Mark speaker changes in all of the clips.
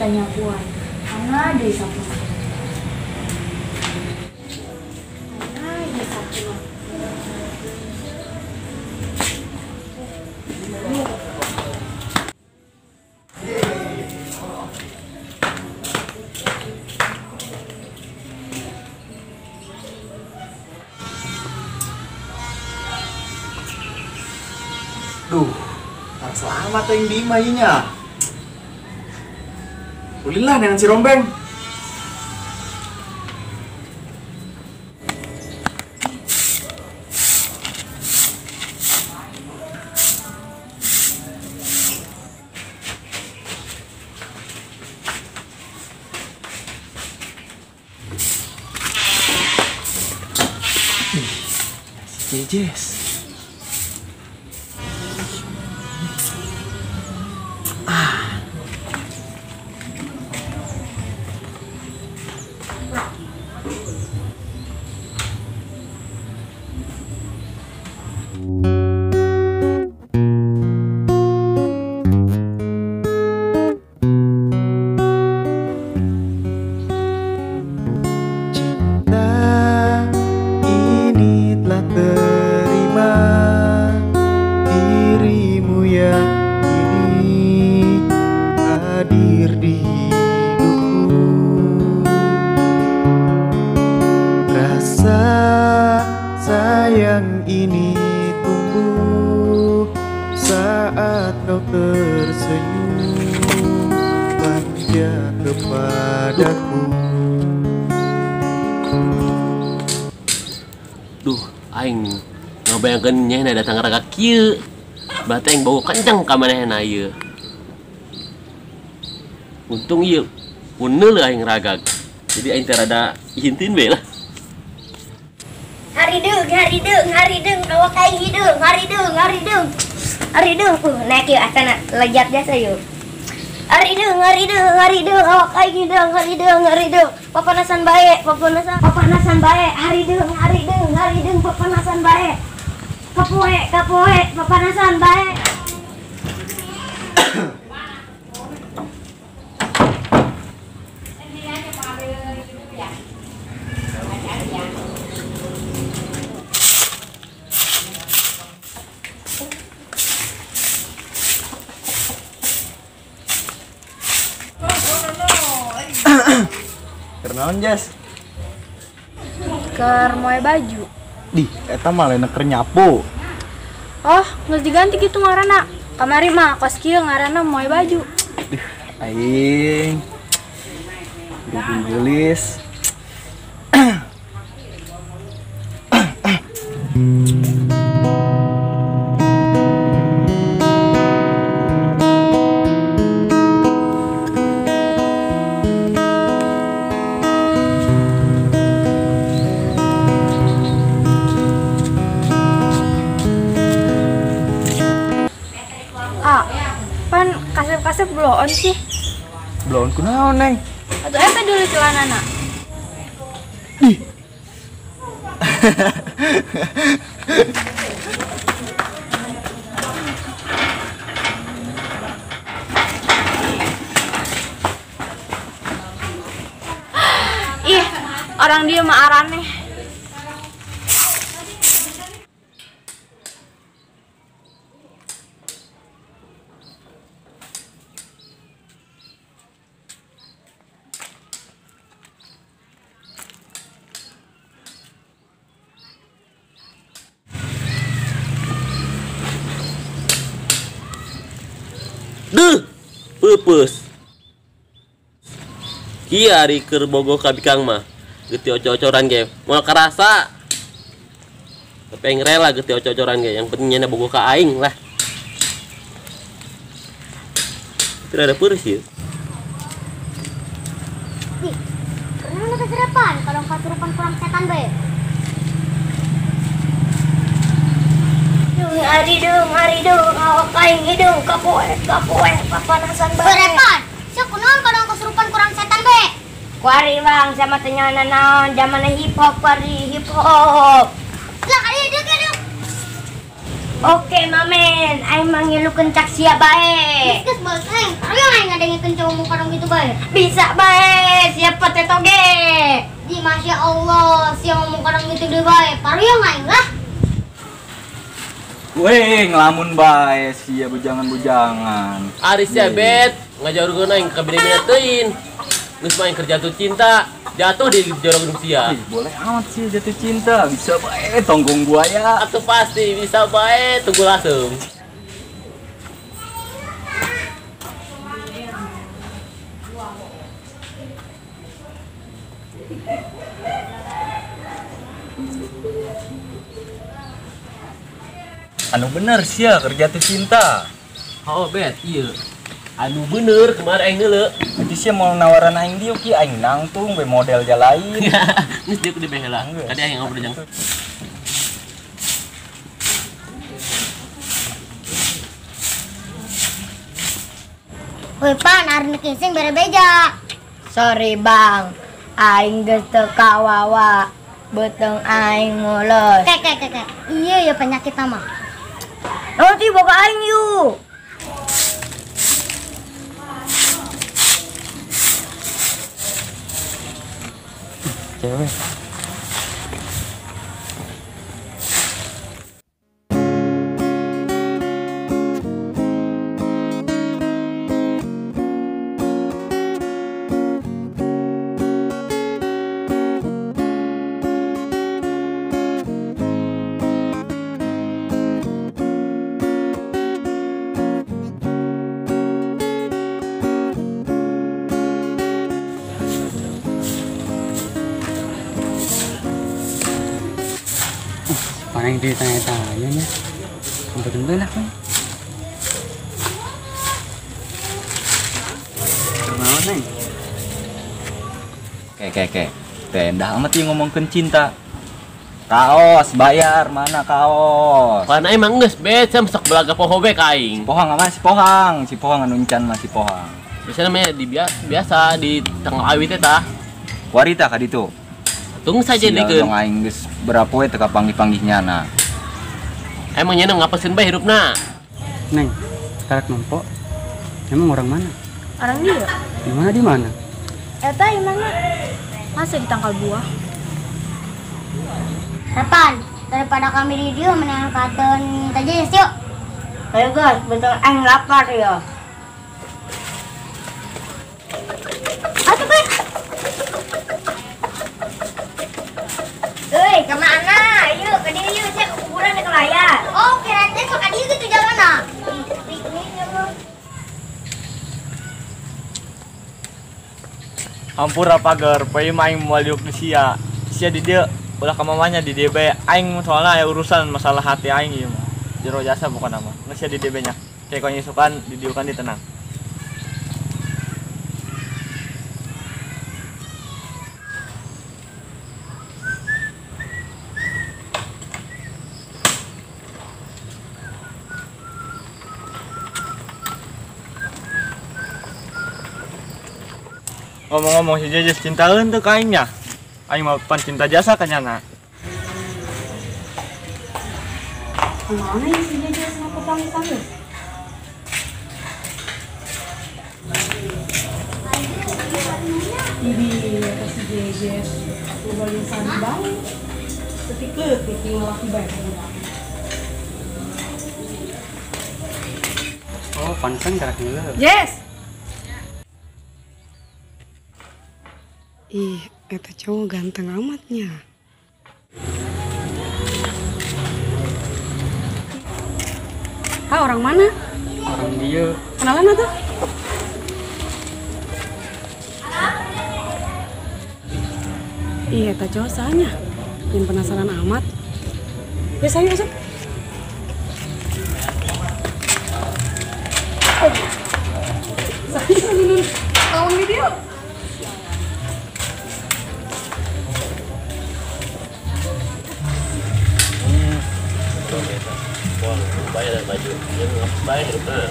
Speaker 1: tanya puan. Mana di sapu? Mana di sapu?
Speaker 2: Duh, selamat yang di mayinya. Ulilah dengan si Rombeng. Jejes. Sayang ini tumbuh saat kau tersenyum manja kepadaku.
Speaker 3: Duh, aing ngabayangkeun nya datang raga kieu. Berarti aing bau kencang ka manehna ieu. Untung ieu puneuh aing ragag. Jadi aing teh rada hintin we lah.
Speaker 1: Haridung, kawak aing hidung, haridung. Naik yuk, asana lejat jasa yuk. Haridung, kawak aing hidung, haridung. Papanasan bae, haridung, papanasan bae. Kapoe, papanasan bae.
Speaker 2: Kenaon Jas?
Speaker 4: Keur moe baju.
Speaker 2: Di, eta mah lain keur nyapu.
Speaker 4: Oh, geus diganti gitu ngaranna. Kamari mah kos kieu ngaranna moe baju.
Speaker 2: Aing gelis.
Speaker 4: Pan kasep-kasep bloon sih.
Speaker 2: Bloon kunaon, Neng?
Speaker 4: Atuh eta dulu celanana.
Speaker 2: Ih.
Speaker 4: Ih, orang dia mah araneh.
Speaker 3: Duh, peupeus. Kieu ari keur bogoh ka bikang mah. Geuti oco-ocoran ge. Moal karasa. Tapi aing rela geuti oco-ocoran ge. Yang penting nya bogoh ka aing lah. Tidak ada peureus ieu.
Speaker 1: Ih, pernah lu keserepan kalau kesurupan kurang setan be. Haridung, awak aing hidung, kapoe, papanasan bae. Keserepan, sok kunaon kalau kesurupan kurang setan be. Kuari bang, sama tenyana naon, zamanna hip hop, kuari hip hop. Lah, ayo duk. Oke mamen, aing manggil lu kencak sia bae. Geus bos aing, ayo aing ngadengkeun cowok muka dong gitu bae. Bisa bae, siapa teh toge. Di Masya Allah, sia ngomong kadang gitu deh bae. Paruyang aing lah.
Speaker 2: Weh, ngelamun bae sia bujangan-bujangan.
Speaker 3: Aris ya bet, ngajar guna yang kabine-bine teuin. Geus main kerja tuh cinta, jatuh di jorong sia.
Speaker 2: Boleh amat sih jatuh cinta, bisa bae tonggong buaya.
Speaker 3: Atuh pasti bisa bae, tunggu langsung.
Speaker 2: Anu bener sia kerja tuh cinta.
Speaker 3: Oh bet, iya. Anu bener kemarin aing ngeuleuh.
Speaker 2: Jadi sia mau nawaran aing dieu ki aing nangtung be model jalain.
Speaker 3: Geus dieu di behela. Kadi aing ngobrol jeung.
Speaker 1: Woi pan, hari kising bere beja. Sorry bang, aing geus teu kawawa. Beteng aing mules. Kek. Iya ya penyakit mah. Nanti boga aing yuk.
Speaker 2: Cewek.
Speaker 5: Orang yang ditanya-tanya ya, bener lah kan.
Speaker 2: Kenapa neng? Kek. Tendah amat yang ngomongin cinta. Kaos bayar mana kaos?
Speaker 3: Karena emang geus bet, saya masak belaga poho be ka aing.
Speaker 2: Pohang apa si Pohang anu encan mah si Pohang.
Speaker 3: Biasanya namanya di biasa di tengah awit teh tah.
Speaker 2: Warita ka ditu.
Speaker 3: Tunggu saja dikeun.
Speaker 2: Dong aing geus berapa we teu kapanggih-panggihnya na.
Speaker 3: Emang nyeunang ngapaseun bae hirupna?
Speaker 5: Neng, sekarang nompo. Emang orang mana?
Speaker 4: Orang dia.
Speaker 5: Di mana?
Speaker 4: Eta imana? Masa di tangkal buah?
Speaker 1: Kapan? Daripada kami di dia mendingan katen minta jas yuk. Ayo guys, bentar aing lapar ya. Atuh guys. Hei, kemana? Yuk, ke dia yuk, saya ke kuburan ke layar. Oh, kirain teh sok adi gitu jalan ah.
Speaker 2: Hampura pagar, payu maing moal yuk di sia. Sia di dia ulah ka mamanya di dia bae aing soalnya aya urusan masalah hati aing ieu mah. Jero jasa bukan nama. Nges sia di dia banyak. Kayak kau nyusukan di dia kan ditenang. Ngomong-ngomong si Jejes cintaeun teu ka aing nya. Aing mah pan cinta jasa ka nyana.
Speaker 4: Mana ya si Jejes sama petang-petang? Ini kata si Jejes, coba lisan baik, ketik-ketik yang laki baik.
Speaker 5: Oh, pantesan karak ngeuleuh.
Speaker 4: Yes.
Speaker 6: Ih, eta cowok ganteng amatnya.
Speaker 4: Ah, orang mana?
Speaker 5: Orang dia.
Speaker 4: Kenalan atuh? Iya, eta cowok sahanya. Yang penasaran amat. Ya, saya masuk. Saya minum kawan video.
Speaker 3: Bayar baju, yang bayar hirupna.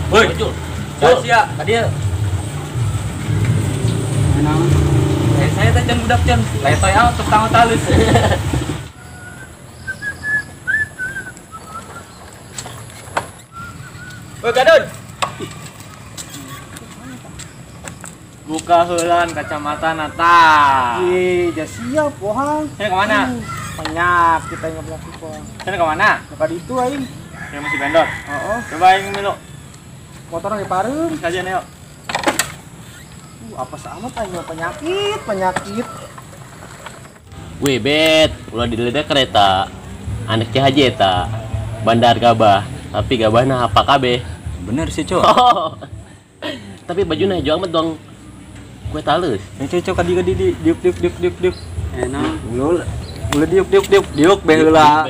Speaker 3: Woi, Jul.
Speaker 2: Sia, ka dieu.
Speaker 5: Kenal.
Speaker 2: saya teh can budak can. Letoy untuk tanggung talus. Woi Gadun. Buka heulan kacamata nata.
Speaker 5: Ih, jas siap, pohang.
Speaker 2: Saya kemana?
Speaker 5: Banyak kita yang belakang pohang.
Speaker 2: Saya kemana?
Speaker 5: Dekat itu aing.
Speaker 2: Yang masih bendot.
Speaker 5: Oh,
Speaker 2: Coba yang milu.
Speaker 5: motor lagi parem.
Speaker 2: Saja nih yuk.
Speaker 5: Apa sama aing penyakit.
Speaker 3: Wih, bet, ulah diledak kereta. Anak Haji eta. Bandar Gabah. Tapi gabahna apa kabeh?
Speaker 5: Bener sih, Cok.
Speaker 3: Oh. Tapi bajunya hijau amat dong. Kue talus.
Speaker 5: Yang cocok kadi diuk. Enak. Ulah diuk beheula.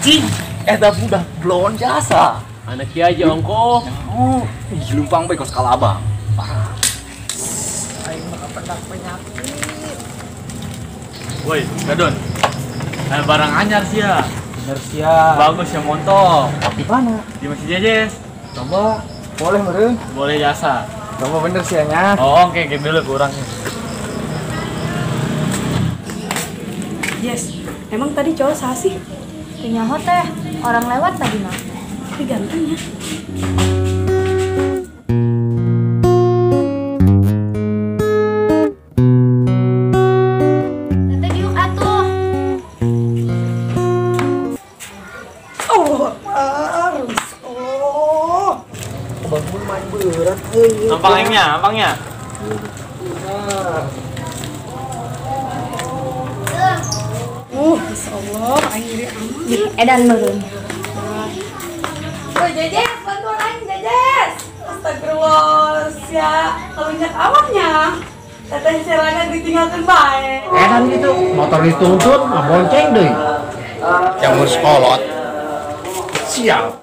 Speaker 3: Cing, eta budak blon jasa. Anak Haji ongko.
Speaker 5: Oh, ih lumpang bae kos kalabang.
Speaker 2: Woi, Gadun. Barang anyar sih ya.
Speaker 5: Bener siap.
Speaker 2: Bagus ya montok.
Speaker 5: Di mana?
Speaker 2: Di Masjid Jejes.
Speaker 5: Coba boleh meureun.
Speaker 2: Boleh jasa.
Speaker 5: Coba bener sih nya.
Speaker 2: Oh, oke, dulu kurang.
Speaker 4: Yes, emang tadi cowok sah sih?
Speaker 1: Nyaho teh, orang lewat tadi mah.
Speaker 4: Tapi ganteng ya.
Speaker 1: Tete diuk atuh.
Speaker 5: Bangun main berat euy.
Speaker 2: Ampangnya.
Speaker 4: Insyaallah, akhirnya aman.
Speaker 1: Edan meureun.
Speaker 4: Oh, Jejes, bantuan aing Jejes. Astagfirullah, ya. Kalau nyak awaknya. Teteh serangan ditinggalkan bae.
Speaker 7: Edan gitu, motor dituntut, bonceng deh.
Speaker 5: Yang ngurus kolot. Siap.